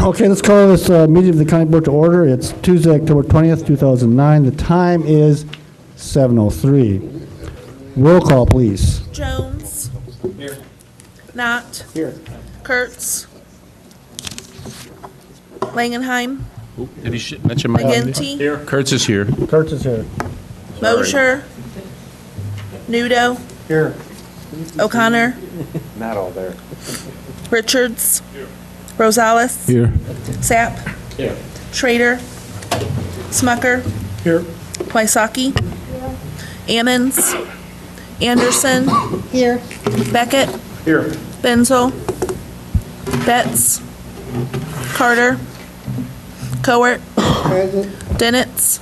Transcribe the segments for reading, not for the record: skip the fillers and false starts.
Okay, let's call this meeting of the County Board to order. It's Tuesday, October 20th, 2009. The time is 7:03. Roll call, please. Jones. Here. Knott. Here. Kurtz. Langenheim. Did he mention my name? McGinty. Here. Kurtz is here. Kurtz is here. Mosher. Nudo. Here. O'Connor. Not all there. Richards. Rosales. Here. Sapp. Here. Schrader. Smucker. Here. Wysocki. Ammons. Anderson. Here. Beckett. Here. Benzel. Betts. Carter. Cowart. Present. Dennitz.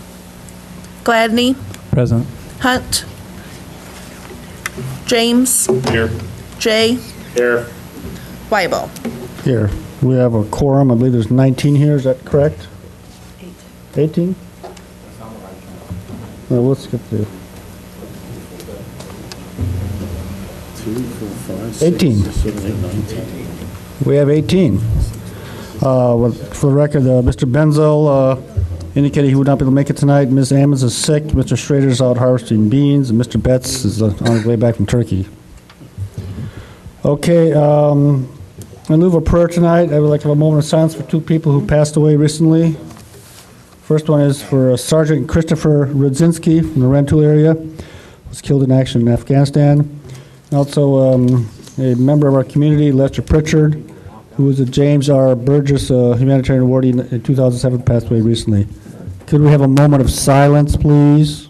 Gladney. Present. Hunt. James. Here. Jay. Here. Weibel. Here. We have a quorum. I believe there's 19 here. Is that correct? 18? No, let's get the 18. We have 18. For the record, Mr. Benzel indicated he would not be able to make it tonight. Ms. Ammons is sick. Mr. Schrader's out harvesting beans, and Mr. Betts is on his way back from Turkey. Okay, in lieu of a prayer tonight, I would like to have a moment of silence for two people who passed away recently. First one is for Sergeant Christopher Rudzinski from the Rantoul area, who was killed in action in Afghanistan. And also a member of our community, Lester Pritchard, who was a James R. Burgess humanitarian awardee in 2007, passed away recently. Could we have a moment of silence, please?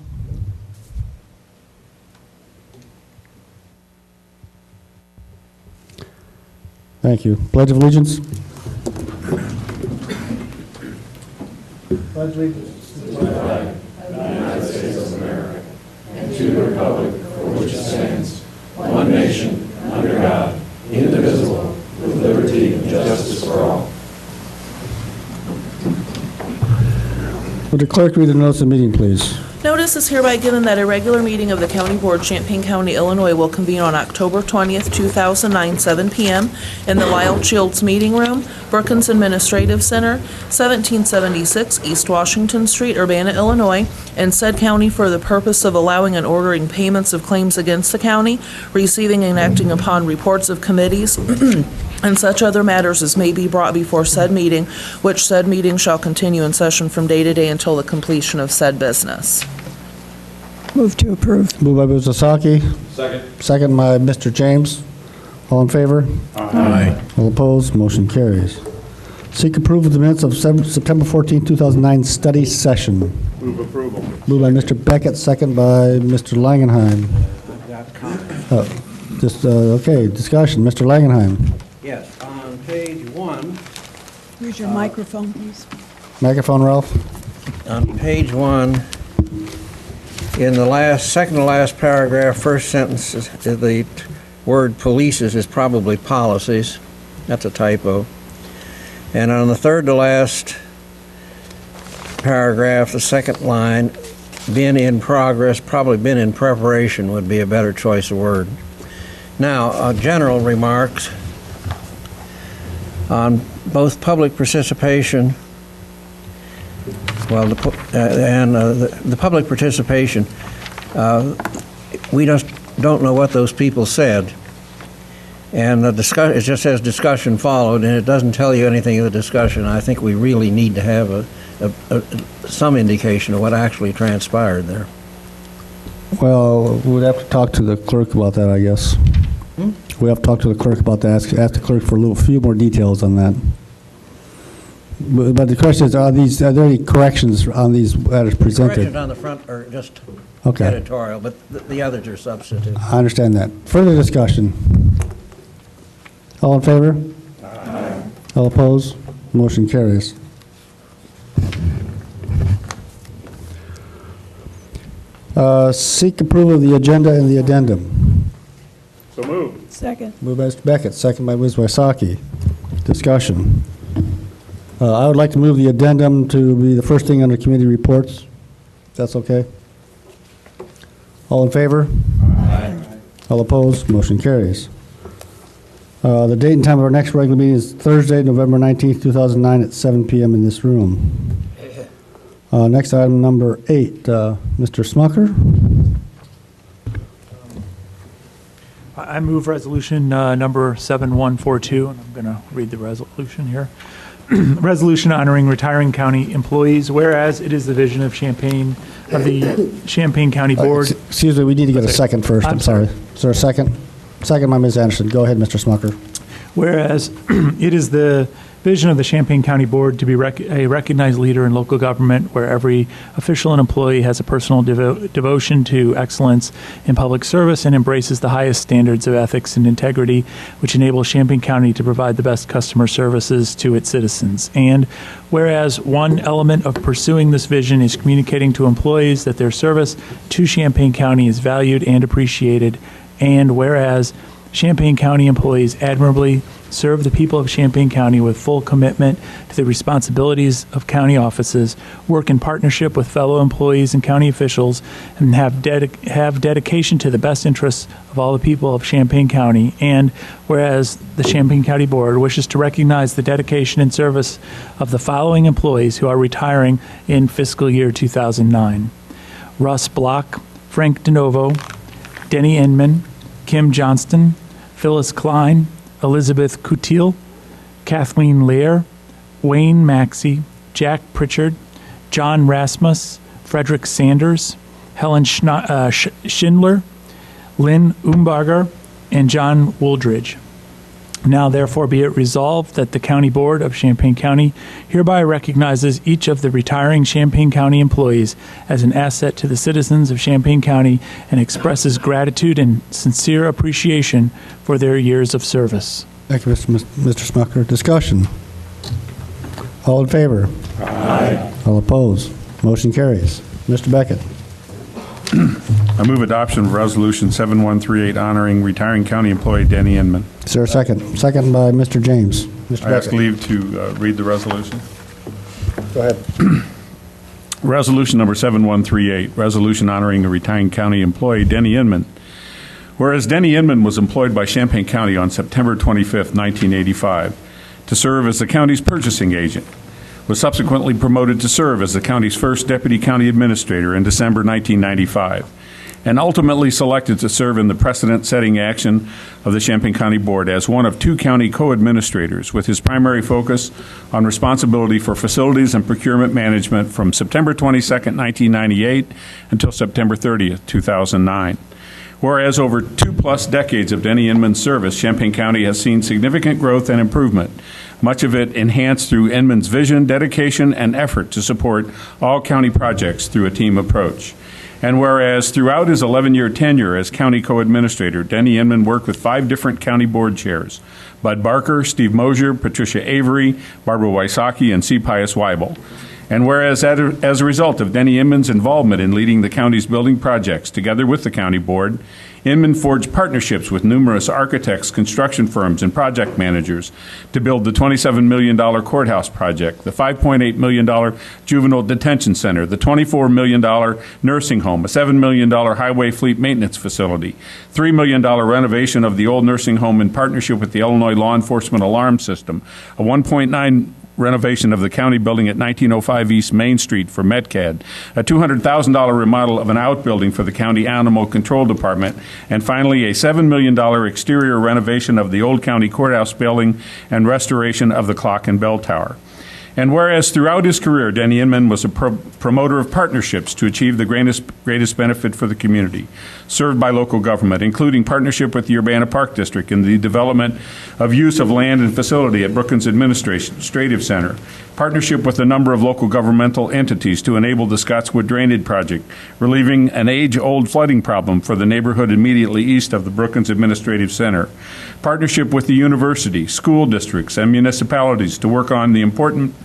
Thank you. Pledge of Allegiance. Pledge allegiance to the flag of the United States of America and to the republic for which it stands, one nation, under God, indivisible, with liberty and justice for all. Would the clerk read the notice of meeting, please? Notice is hereby given that a regular meeting of the County Board, Champaign County, Illinois, will convene on October 20th, 2009, 7 p.m. in the Wild Shields Meeting Room, Brookins Administrative Center, 1776 East Washington Street, Urbana, Illinois, and said county for the purpose of allowing and ordering payments of claims against the county, receiving and acting upon reports of committees, and such other matters as may be brought before said meeting, which said meeting shall continue in session from day to day until the completion of said business. Move to approve. Moved by Mr. Saki. Second. Second by Mr. James. All in favor? Aye. All opposed? Motion carries. Seek approval of the minutes of September 14, 2009 study session. Move approval. Moved by Mr. Beckett, second by Mr. Langenheim. Okay, discussion. Mr. Langenheim. Yes, on page 1, Use your microphone, please. Microphone, Ralph. on page 1, in the second to last paragraph, first sentence, the word polices is probably policies. That's a typo. And on the third to last paragraph, the second line, been in progress, probably been in preparation would be a better choice of word. Now, general remarks on both public participation, well, the public participation, we just don't know what those people said. And it just says discussion followed, and it doesn't tell you anything of the discussion. I think we really need to have some indication of what actually transpired there. Well, we'd have to talk to the clerk about that, I guess. We have to talk to the clerk about that. Ask the clerk for a few more details on that. But the question is, are there any corrections on these that are presented? Corrections on the front are just Okay. editorial, but the others are substantive. I understand that. Further discussion? All in favor? Aye. All opposed? Motion carries. Seek approval of the agenda and the addendum. So moved. Second. Moved by Mr. Beckett, second by Ms. Wysocki. Discussion. I would like to move the addendum to be the first thing under committee reports. That's okay? All in favor? Aye. All opposed? Motion carries. The date and time of our next regular meeting is Thursday, November 19th, 2009 at 7 p.m. in this room. Next item, number 8, Mr. Smucker. I move resolution number 7142, and I'm going to read the resolution here. Resolution honoring retiring county employees, whereas it is the vision of the Champaign County Board. Excuse me, we need to get a second first. I'm sorry. Is there a second? Second by Ms. Anderson. Go ahead, Mr. Smucker. Whereas it is the vision of the Champaign County Board to be a recognized leader in local government where every official and employee has a personal devotion to excellence in public service and embraces the highest standards of ethics and integrity, which enable Champaign County to provide the best customer services to its citizens. And whereas one element of pursuing this vision is communicating to employees that their service to Champaign County is valued and appreciated, and whereas Champaign County employees admirably serve the people of Champaign County with full commitment to the responsibilities of county offices, work in partnership with fellow employees and county officials, and have dedication to the best interests of all the people of Champaign County. And whereas the Champaign County Board wishes to recognize the dedication and service of the following employees who are retiring in fiscal year 2009. Russ Block, Frank DeNovo, Denny Inman, Kim Johnston, Phyllis Klein, Elizabeth Coutil, Kathleen Lear, Wayne Maxey, Jack Pritchard, John Rasmus, Frederick Sanders, Helen Schindler, Lynn Umbarger, and John Wooldridge. Now therefore be it resolved that the County Board of Champaign County hereby recognizes each of the retiring Champaign County employees as an asset to the citizens of Champaign County and expresses gratitude and sincere appreciation for their years of service. Thank you, Mr. Smucker. Discussion. All in favor? Aye. All opposed? Motion carries. Mr. Beckett. I move adoption of Resolution 7138 honoring retiring county employee Denny Inman. Is there a second? Second by Mr. James. Mr. I ask Beckett. leave to read the resolution. Go ahead. Resolution number 7138, resolution honoring the retiring county employee Denny Inman. Whereas Denny Inman was employed by Champaign County on September 25, 1985, to serve as the county's purchasing agent, was subsequently promoted to serve as the county's first deputy county administrator in December 1995, and ultimately selected to serve in the precedent-setting action of the Champaign County Board as one of 2 county co-administrators, with his primary focus on responsibility for facilities and procurement management from September 22, 1998 until September 30, 2009. Whereas over 2+ decades of Denny Inman's service, Champaign County has seen significant growth and improvement, much of it enhanced through Inman's vision, dedication, and effort to support all county projects through a team approach. And whereas throughout his 11-year tenure as county co-administrator, Denny Inman worked with 5 different county board chairs: Bud Barker, Steve Mosier, Patricia Avery, Barbara Wysocki, and C. Pius Weibel. And whereas as a result of Denny Inman's involvement in leading the county's building projects together with the county board, Inman forged partnerships with numerous architects, construction firms, and project managers to build the $27 million courthouse project, the $5.8 million juvenile detention center, the $24 million nursing home, a $7 million highway fleet maintenance facility, $3 million renovation of the old nursing home in partnership with the Illinois Law Enforcement Alarm System, a $1.9 renovation of the county building at 1905 East Main Street for MedCAD, a $200,000 remodel of an outbuilding for the county animal control department, and finally a $7 million exterior renovation of the old county courthouse building and restoration of the clock and bell tower. And whereas throughout his career, Denny Inman was a promoter of partnerships to achieve the greatest benefit for the community served by local government, including partnership with the Urbana Park District in the development of use of land and facility at Brookins Administrative Center, partnership with a number of local governmental entities to enable the Scottswood Drainage Project, relieving an age-old flooding problem for the neighborhood immediately east of the Brookins Administrative Center, partnership with the university, school districts, and municipalities to work on the important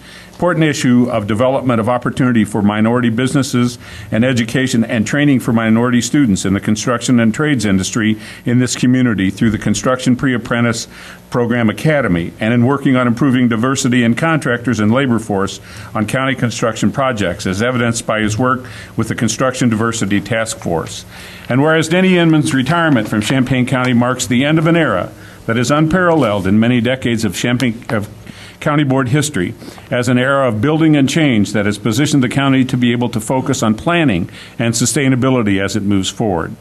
issue of development of opportunity for minority businesses and education and training for minority students in the construction and trades industry in this community through the Construction Pre-Apprentice Program Academy, and in working on improving diversity in contractors and labor force on county construction projects, as evidenced by his work with the Construction Diversity Task Force. And whereas Denny Inman's retirement from Champaign County marks the end of an era, that is unparalleled in many decades of Champaign County Board history, as an era of building and change that has positioned the county to be able to focus on planning and sustainability as it moves forward.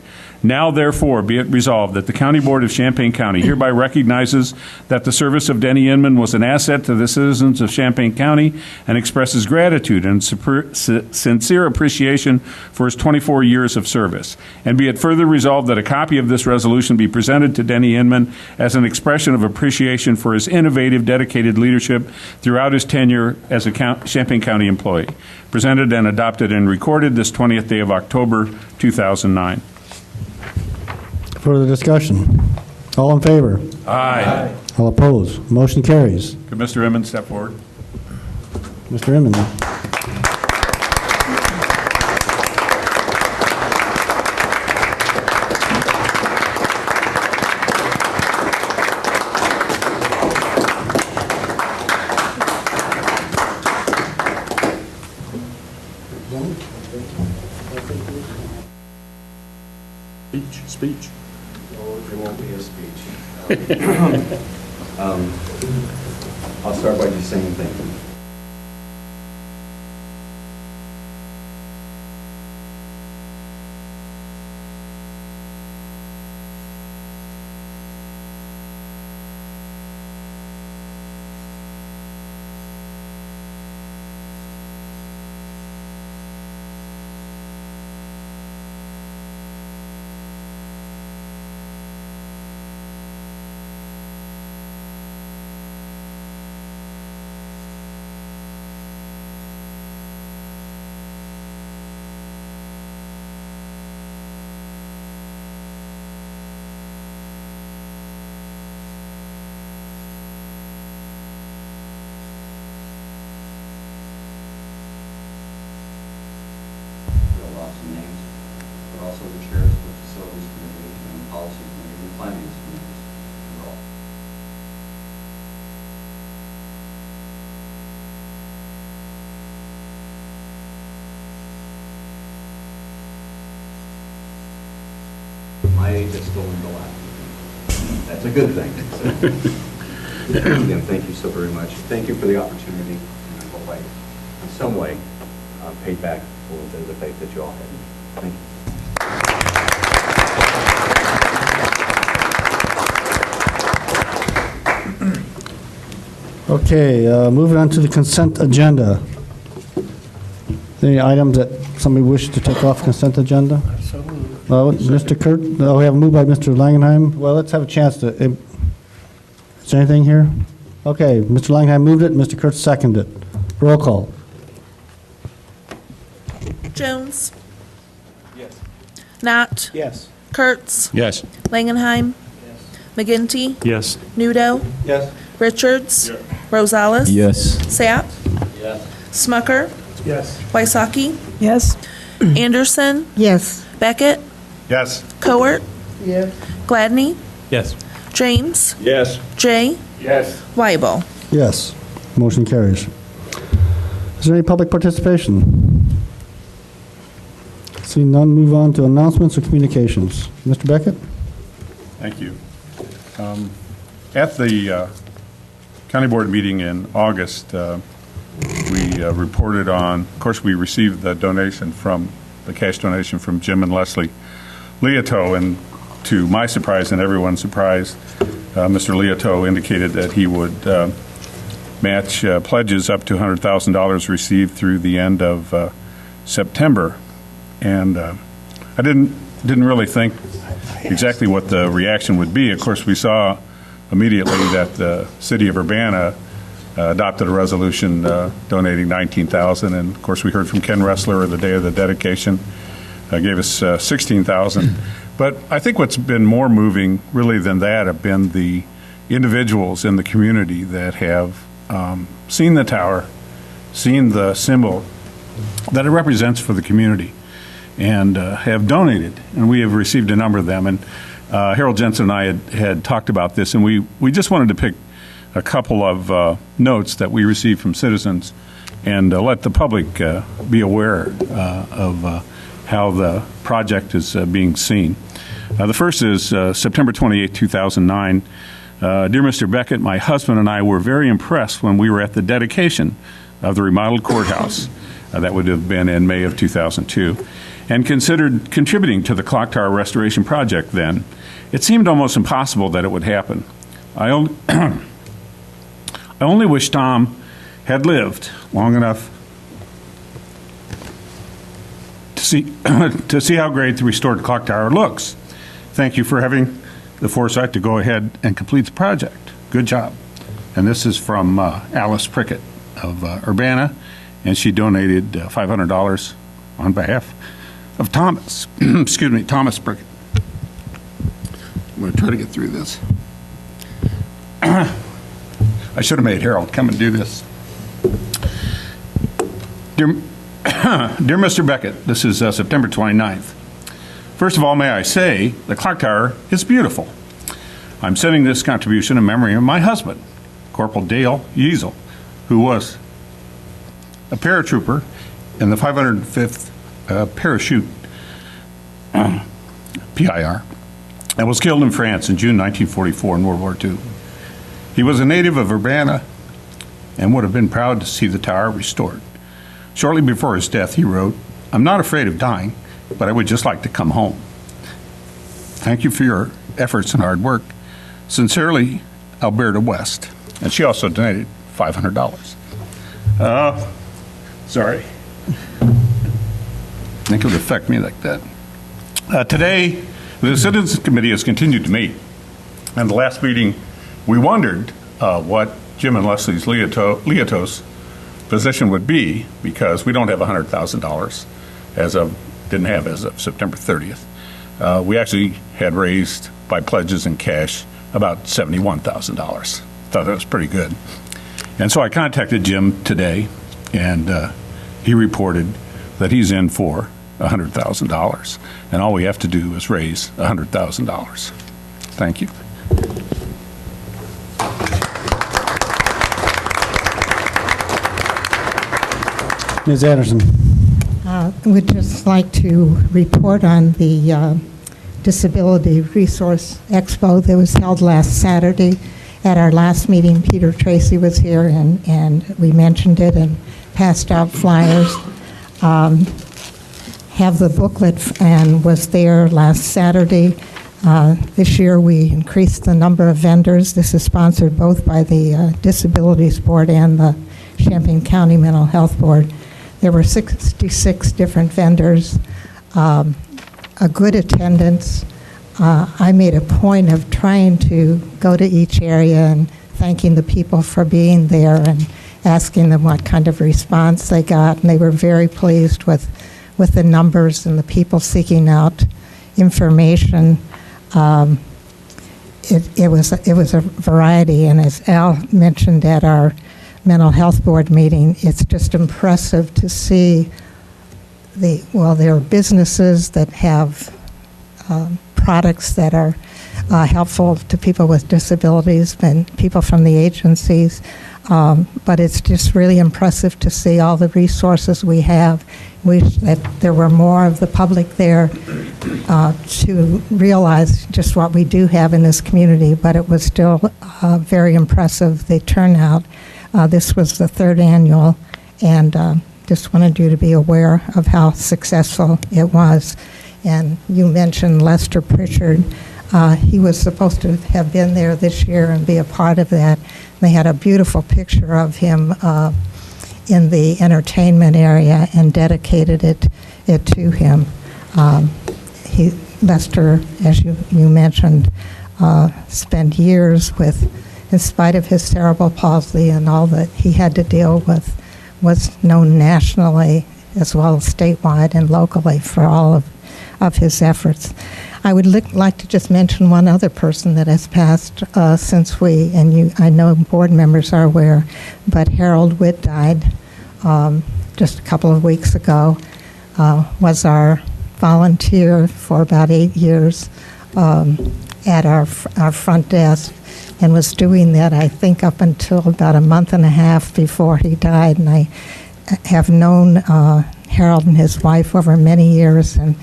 Now, therefore, be it resolved that the County Board of Champaign County hereby recognizes that the service of Denny Inman was an asset to the citizens of Champaign County and expresses gratitude and sincere appreciation for his 24 years of service. And be it further resolved that a copy of this resolution be presented to Denny Inman as an expression of appreciation for his innovative, dedicated leadership throughout his tenure as a Champaign County employee. Presented and adopted and recorded this 20th day of October, 2009. Further discussion? All in favor? Aye. All opposed? Motion carries. Could Mr. Inman step forward? Mr. Inman. Speech. There won't be a speech. I'll start by just saying thank you. Lots of names, but also the chairs of the Facilities Committee and the Policy Committee and Finance Committee. They're all. My age is still in the lap. That's a good thing. So, again, thank you so very much. Thank you for the opportunity, and I hope I, in some way, paid back for the faith that you all had in me. Thank you. Okay, moving on to the consent agenda. Any items that somebody wishes to take off consent agenda? Mr. Kurt, we have a move by Mr. Langenheim. Well, let's have a chance to, is there anything here? Okay, Mr. Langenheim moved it, Mr. Kurt seconded it. Roll call. Jones? Yes. Knott? Yes. Kurtz? Yes. Langenheim? McGinty? Yes. Nudo? Yes. Richards? Rosales? Yes. Sapp? Smucker? Yes. Wysocki? Yes. Anderson? Yes. Beckett? Yes. Cowart? Yes. Gladney? Yes. James? Yes. Jay? Yes. Weibel? Yes. Motion carries. Is there any public participation? Seeing none, move on to announcements or communications. Mr. Beckett? Thank you. At the county board meeting in August, we reported on, of course, we received the donation from, the cash donation from Jim and Leslie Leoto, and to my surprise and everyone's surprise, Mr. Leoto indicated that he would match pledges up to $100,000 received through the end of September. And I didn't really think exactly what the reaction would be. Of course, we saw immediately that the city of Urbana adopted a resolution donating $19,000, and of course we heard from Ken Ressler the day of the dedication, gave us $16,000. But I think what's been more moving really than that have been the individuals in the community that have seen the tower, seen the symbol that it represents for the community, and have donated. And we have received a number of them. And Harold Jensen and I had talked about this, and we just wanted to pick a couple of notes that we received from citizens and let the public be aware of how the project is being seen. The first is September 28, 2009. Dear Mr. Beckett, my husband and I were very impressed when we were at the dedication of the remodeled courthouse. That would have been in May of 2002, and considered contributing to the clock tower restoration project then. It seemed almost impossible that it would happen. I only wish Tom had lived long enough to see how great the restored clock tower looks. Thank you for having the foresight to go ahead and complete the project. Good job. And this is from Alice Prickett of Urbana, and she donated $500 on behalf of Thomas. Excuse me, Thomas Prickett. I'm going to try to get through this. I should have made Harold come and do this. Dear Mr. Beckett, this is September 29th. First of all, may I say, the clock tower is beautiful. I'm sending this contribution in memory of my husband, Corporal Dale Yeasel, who was a paratrooper in the 505th Parachute PIR and was killed in France in June 1944 in World War II. He was a native of Urbana and would have been proud to see the tower restored. Shortly before his death, he wrote, "I'm not afraid of dying, but I would just like to come home. Thank you for your efforts and hard work. Sincerely, Alberta West." And she also donated $500. Sorry. I think it would affect me like that. Today, the Citizens Committee has continued to meet. And the last meeting, we wondered what Jim and Leslie's Leotos position would be, because we don't have $100,000 didn't have as of September 30th. We actually had raised by pledges and cash about $71,000. Thought that was pretty good. And so I contacted Jim today, and he reported that he's in for $100,000. And all we have to do is raise $100,000. Thank you. Ms. Anderson. Would just like to report on the Disability Resource Expo that was held last Saturday. At our last meeting, Peter Tracy was here, and we mentioned it and passed out flyers. Have the booklet and was there last Saturday. This year we increased the number of vendors. This is sponsored both by the Disabilities Board and the Champaign County Mental Health Board. There were 66 different vendors, a good attendance. I made a point of trying to go to each area and thanking the people for being there and asking them what kind of response they got, and they were very pleased with the numbers and the people seeking out information. It was a variety, and as Al mentioned at our mental health board meeting, it's just impressive to see there are businesses that have products that are helpful to people with disabilities and people from the agencies, but it's just really impressive to see all the resources we have. Wish that there were more of the public there to realize just what we do have in this community, but it was still very impressive, the turnout. This was the third annual, and just wanted you to be aware of how successful it was. And you mentioned Lester Pritchard. He was supposed to have been there this year and be a part of that. They had a beautiful picture of him in the entertainment area and dedicated it to him. Lester, as you mentioned, spent years in spite of his cerebral palsy and all that he had to deal with, was known nationally as well as statewide and locally for all of his efforts. I would like to just mention one other person that has passed since I know board members are aware, but Harold Witt died just a couple of weeks ago, was our volunteer for about 8 years at our front desk, and was doing that, I think, up until about a month and a half before he died. And I have known Harold and his wife over many years, and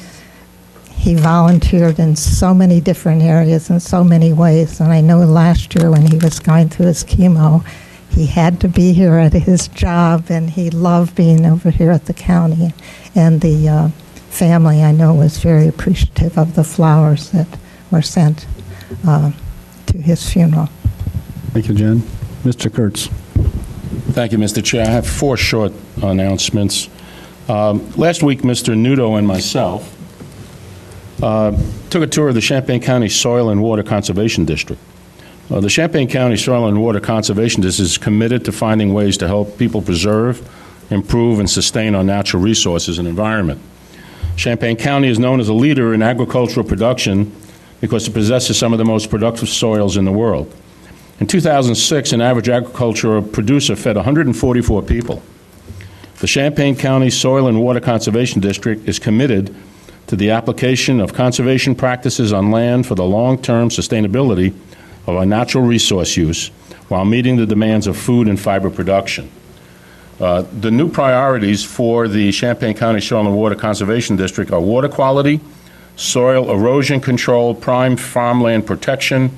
he volunteered in so many different areas in so many ways. And I know last year when he was going through his chemo, he had to be here at his job, and he loved being over here at the county. And the family, I know, was very appreciative of the flowers that were sent to his funeral. Thank you, Jen. Mr. Kurtz. Thank you, Mr. Chair. I have 4 short announcements. Last week, Mr. Nudo and myself took a tour of the Champaign County Soil and Water Conservation District. The Champaign County Soil and Water Conservation District is committed to finding ways to help people preserve, improve, and sustain our natural resources and environment. Champaign County is known as a leader in agricultural production because it possesses some of the most productive soils in the world. In 2006, an average agricultural producer fed 144 people. The Champaign County Soil and Water Conservation District is committed to the application of conservation practices on land for the long-term sustainability of our natural resource use while meeting the demands of food and fiber production. The new priorities for the Champaign County Soil and Water Conservation District are water quality, soil erosion control, prime farmland protection,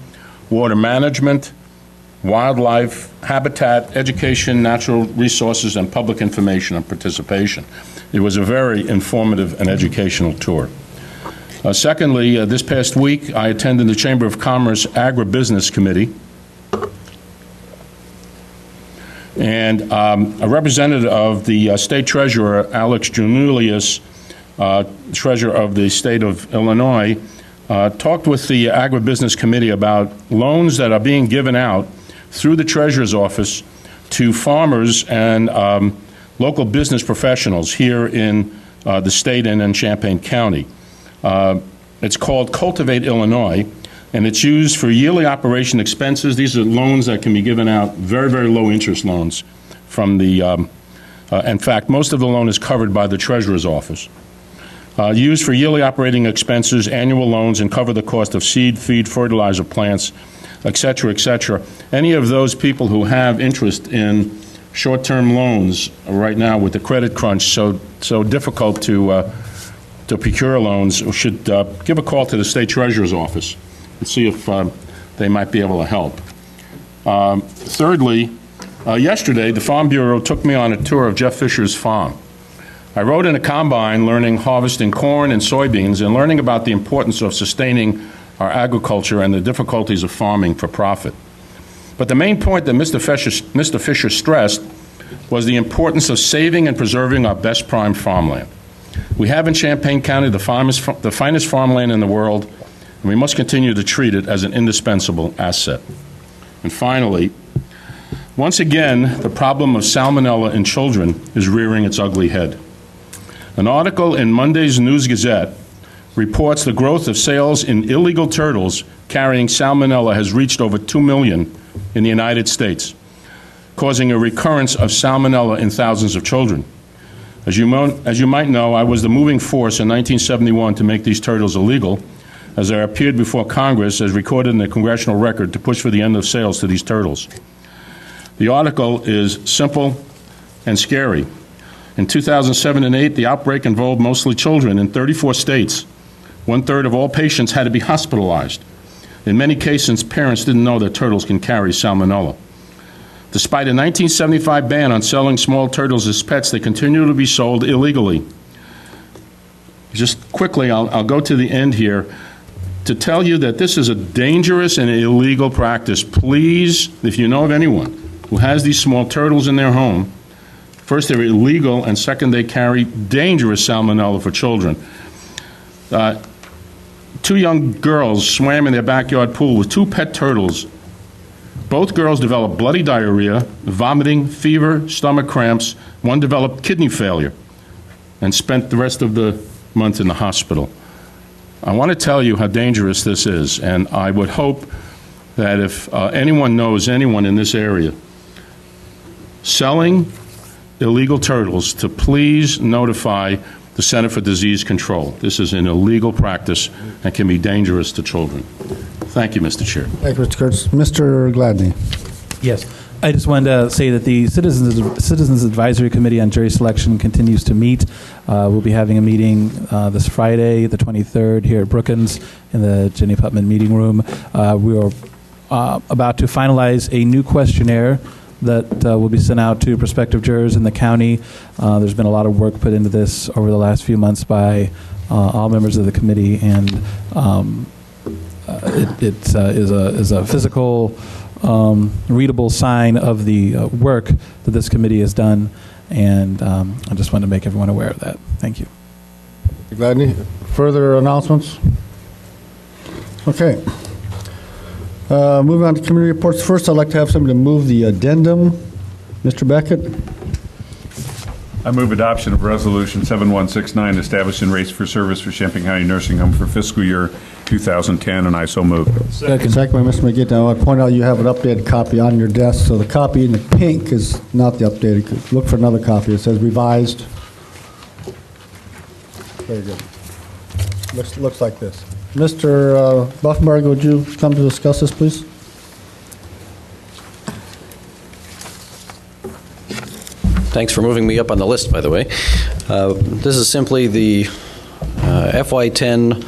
water management, wildlife, habitat, education, natural resources, and public information and participation. It was a very informative and educational tour. Secondly, this past week, I attended the Chamber of Commerce Agribusiness Committee, and a representative of the State Treasurer, Alex Junulius, Treasurer of the State of Illinois, talked with the Agribusiness Committee about loans that are being given out through the Treasurer's Office to farmers and local business professionals here in the state and in Champaign County. It's called Cultivate Illinois, and it's used for yearly operation expenses. These are loans that can be given out, very, very low interest loans from the, in fact, most of the loan is covered by the Treasurer's Office. Used for yearly operating expenses, annual loans, and cover the cost of seed, feed, fertilizer, plants, et cetera, et cetera. Any of those people who have interest in short-term loans right now with the credit crunch so difficult to procure loans should give a call to the State Treasurer's Office and see if they might be able to help. Thirdly, yesterday the Farm Bureau took me on a tour of Jeff Fisher's farm. I rode in a combine learning harvesting corn and soybeans and learning about the importance of sustaining our agriculture and the difficulties of farming for profit. But the main point that Mr. Fisher stressed was the importance of saving and preserving our best prime farmland. We have in Champaign County the finest farmland in the world, and we must continue to treat it as an indispensable asset. And finally, once again, the problem of salmonella in children is rearing its ugly head. An article in Monday's News Gazette reports the growth of sales in illegal turtles carrying salmonella has reached over 2 million in the United States, causing a recurrence of salmonella in thousands of children. As you might know, I was the moving force in 1971 to make these turtles illegal, as I appeared before Congress as recorded in the congressional record to push for the end of sales to these turtles. The article is simple and scary. In 2007 and 2008, the outbreak involved mostly children in 34 states. 1/3 of all patients had to be hospitalized. In many cases, parents didn't know that turtles can carry salmonella. Despite a 1975 ban on selling small turtles as pets, they continue to be sold illegally. Just quickly, I'll go to the end here to tell you that this is a dangerous and illegal practice. Please, if you know of anyone who has these small turtles in their home, first, they're illegal, and second, they carry dangerous salmonella for children. 2 young girls swam in their backyard pool with 2 pet turtles. Both girls developed bloody diarrhea, vomiting, fever, stomach cramps. One developed kidney failure and spent the rest of the month in the hospital. I want to tell you how dangerous this is, and I would hope that if anyone knows anyone in this area selling illegal turtles, to please notify the Center for Disease Control. This is an illegal practice and can be dangerous to children. Thank you, Mr. Chair. Thank you, Mr. Kurtz. Mr. Gladney. Yes. I just wanted to say that the Citizens Advisory Committee on Jury Selection continues to meet. We'll be having a meeting this Friday, the 23rd, here at Brookins in the Jenny Putman Meeting Room. We are about to finalize a new questionnaire that will be sent out to prospective jurors in the county. There's been a lot of work put into this over the last few months by all members of the committee, and it is a physical, readable sign of the work that this committee has done, and I just wanted to make everyone aware of that. Thank you. Gladney, further announcements? Okay. Moving on to committee reports. First, I'd like to have somebody to move the addendum. Mr. Beckett? I move adoption of Resolution 7169, establishing rates for service for Champaign County Nursing Home for fiscal year 2010, and I so move. Second by Mr. McGee. Now, I point out you have an updated copy on your desk, so the copy in the pink is not the updated. Look for another copy. It says revised. Very good. Looks like this. Mr. Buffenberger, would you come to discuss this, please? Thanks for moving me up on the list, by the way. This is simply the FY10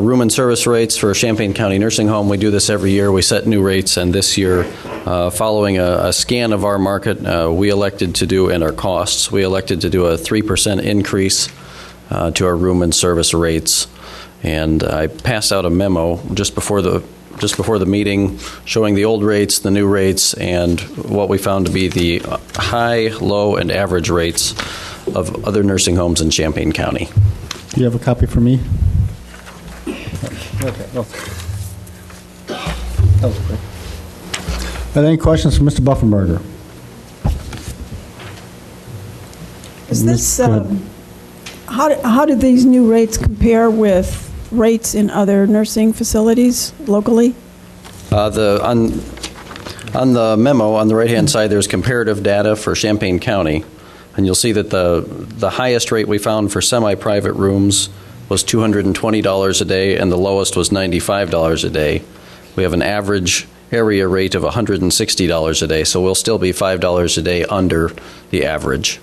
room and service rates for Champaign County Nursing Home. We do this every year. We set new rates, and this year, following a scan of our market, we elected to do, and our costs, we elected to do a 3% increase to our room and service rates. And I passed out a memo just before the meeting showing the old rates, the new rates, and what we found to be the high, low, and average rates of other nursing homes in Champaign County. Do you have a copy for me? Okay. No. That was quick. Any questions for Mr. Buffenberger? Is this, how do these new rates compare with rates in other nursing facilities locally? On the memo on the right-hand side, there's comparative data for Champaign County, and you'll see that the highest rate we found for semi-private rooms was $220 a day, and the lowest was $95 a day. We have an average area rate of $160 a day, so we'll still be $5 a day under the average.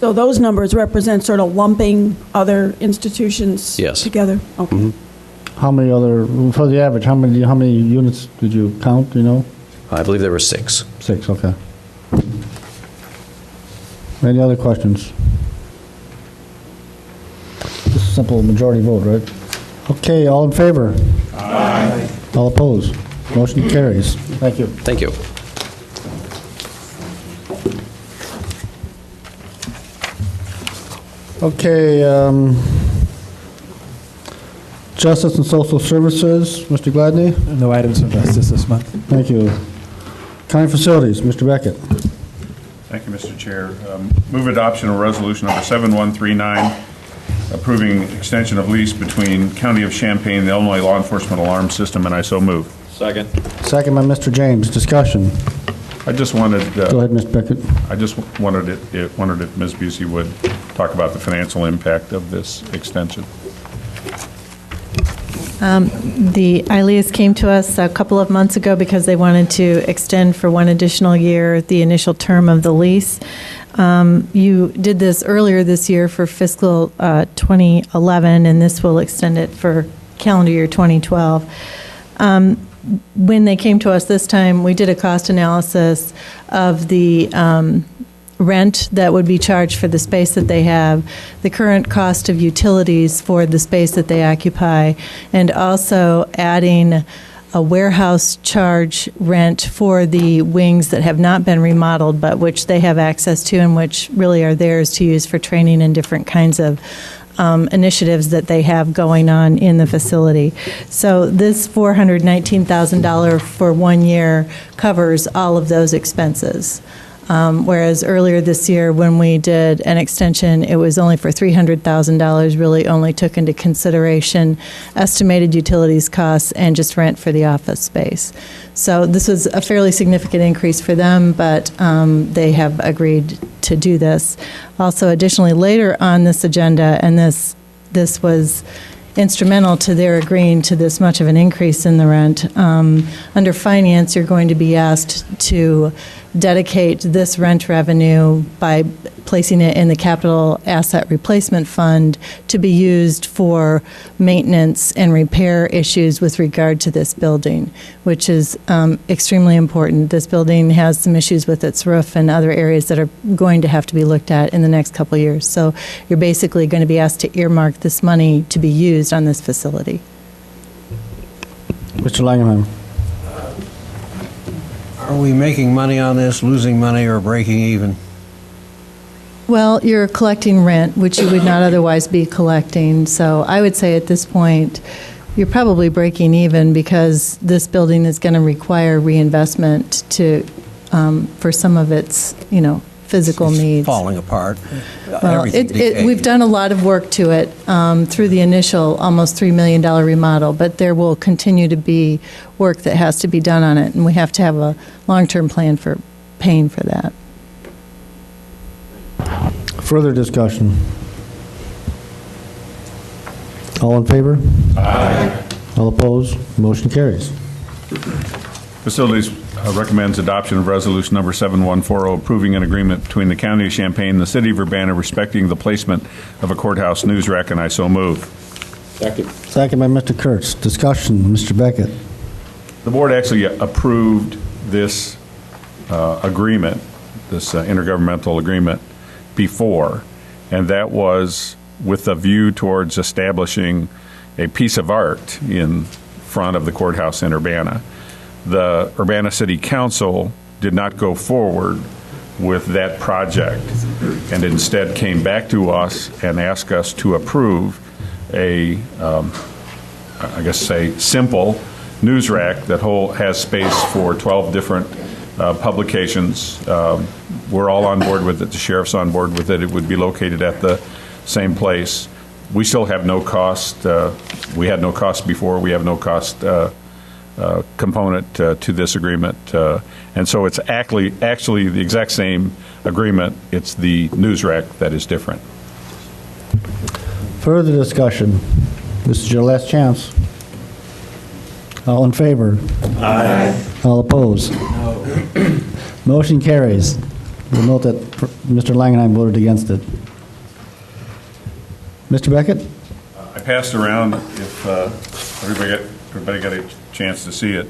So those numbers represent sort of lumping other institutions together? Okay. Mm-hmm. How many other, for the average, how many units did you count, do you know? I believe there were 6. 6, okay. Any other questions? This is a simple majority vote, right? Okay, all in favor? Aye. All opposed? Motion carries. Thank you. Thank you. Okay, Justice and Social Services, Mr. Gladney? No items of justice this month. Thank you. County Facilities, Mr. Beckett. Thank you, Mr. Chair. Move adoption of resolution number 7139, approving extension of lease between County of Champaign and the Illinois Law Enforcement Alarm System, and I so move. Second. Second by Mr. James. Discussion. I just wanted... Go ahead, Mr. Beckett. I just wondered if Ms. Busey would talk about the financial impact of this extension. The ILEAs came to us a couple of months ago because they wanted to extend for one additional year the initial term of the lease. You did this earlier this year for fiscal 2011, and this will extend it for calendar year 2012. When they came to us this time, we did a cost analysis of the rent that would be charged for the space that they have, the current cost of utilities for the space that they occupy, and also adding a warehouse charge rent for the wings that have not been remodeled, but which they have access to and which really are theirs to use for training and different kinds of initiatives that they have going on in the facility. So this $419,000 for 1 year covers all of those expenses. Whereas earlier this year, when we did an extension, it was only for $300,000, really only took into consideration estimated utilities costs and just rent for the office space. So this was a fairly significant increase for them, but they have agreed to do this. Also, additionally, later on this agenda, and this was instrumental to their agreeing to this much of an increase in the rent. Under finance, you're going to be asked to dedicate this rent revenue by placing it in the capital asset replacement fund to be used for maintenance and repair issues with regard to this building, which is extremely important. This building has some issues with its roof and other areas that are going to have to be looked at in the next couple of years. So you're basically going to be asked to earmark this money to be used on this facility. Mr. Langenheim. Are we making money on this, losing money, or breaking even? Well, you're collecting rent, which you would not otherwise be collecting. So I would say at this point, you're probably breaking even because this building is going to require reinvestment to, for some of its, physical needs. Falling apart. Well, Everything decaying. we've done a lot of work to it through the initial almost $3 million remodel, but there will continue to be work that has to be done on it, and we have to have a long-term plan for paying for that. Further discussion? All in favor? Aye. All opposed? Motion carries. Facilities recommends adoption of resolution number 7140, approving an agreement between the County of Champaign and the City of Urbana respecting the placement of a courthouse news rack, and I so move. Second. Second by Mr. Kurtz. Discussion, Mr. Beckett. The board actually approved this agreement, this intergovernmental agreement, before, and that was with a view towards establishing a piece of art in front of the courthouse in Urbana. The Urbana City Council did not go forward with that project and instead came back to us and asked us to approve a, simple news rack that has space for 12 different publications. We're all on board with it. The sheriff's on board with it. It would be located at the same place. We still have no cost. We had no cost before. We have no cost component to this agreement. And so it's actually the exact same agreement. It's the news rack that is different. Further discussion? This is your last chance. All in favor? Aye. All opposed? No. Motion carries. We'll note that Mr. Langenheim voted against it. Mr. Beckett? I passed around if everybody got a chance to see it.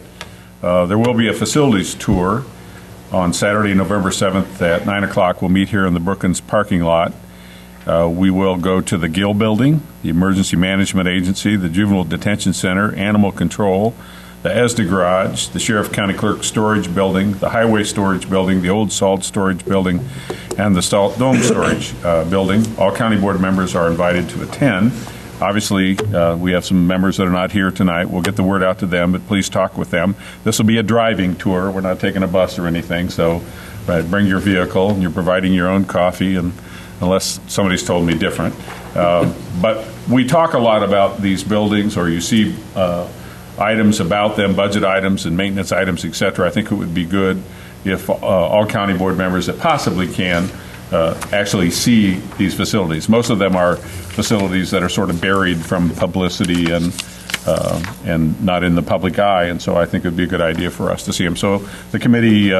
There will be a facilities tour on Saturday, November 7th at 9 o'clock. We'll meet here in the Brookins parking lot. We will go to the Gill Building, the Emergency Management Agency, the Juvenile Detention Center, Animal Control, the ESDA Garage, the Sheriff County Clerk Storage Building, the Highway Storage Building, the Old Salt Storage Building, and the Salt Dome Storage Building. All county board members are invited to attend. Obviously, we have some members that are not here tonight. We'll get the word out to them, but please talk with them. This will be a driving tour. We're not taking a bus or anything, so bring your vehicle, and you're providing your own coffee, and unless somebody's told me different. But we talk a lot about these buildings, or you see items about them, budget items and maintenance items, et cetera. I think it would be good if all county board members that possibly can actually see these facilities. Most of them are facilities that are sort of buried from publicity and not in the public eye, and so I think it would be a good idea for us to see them. So the committee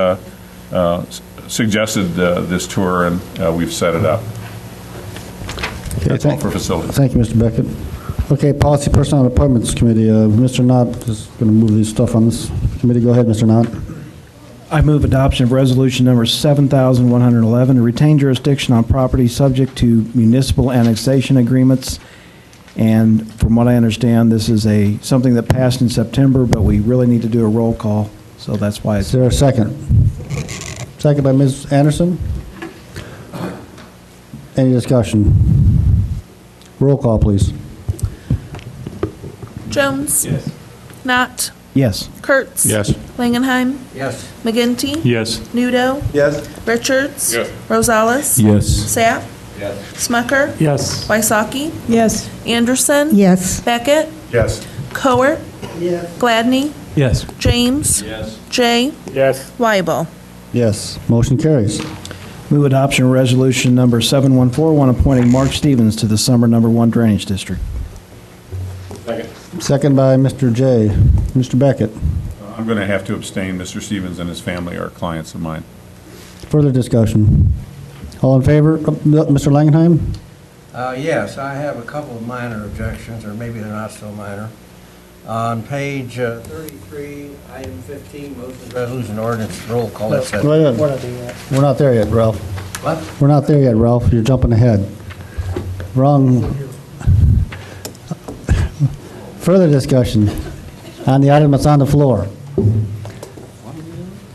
suggested this tour, and we've set it up. Okay, That's all for facilities. Thank you, Mr. Beckett. Okay, Policy, Personnel, and Appointments Committee. Mr. Knott is going to move these stuff on this committee. Go ahead, Mr. Knott. I move adoption of resolution number 7,111 to retain jurisdiction on property subject to municipal annexation agreements. And from what I understand, this is something that passed in September, but we really need to do a roll call, so that's why it's... Is there a second? Second by Ms. Anderson. Any discussion? Roll call, please. Jones? Yes. Knott? Yes. Kurtz? Yes. Langenheim? Yes. McGinty? Yes. Nudo? Yes. Richards? Yes. Rosales? Yes. Sapp? Yes. Smucker? Yes. Wysocki? Yes. Anderson? Yes. Beckett? Yes. Cowart? Yes. Gladney? Yes. James? Yes. Jay? Yes. Weibel? Yes. Motion carries. Move adoption of resolution number 714, appointing Mark Stevens to the Summer Number 1 Drainage District. Second by Mr. J. Mr. Beckett. I'm going to have to abstain. Mr. Stevens and his family are clients of mine. Further discussion. All in favor? Mr. Langenheim? Yes, I have a couple of minor objections, or maybe they're not so minor. On page 33, item 15, motion, resolution, ordinance, roll call, et cetera. Wait a minute. We're not there yet, Ralph. What? We're not there yet, Ralph. You're jumping ahead. Wrong. Further discussion on the item that's on the floor.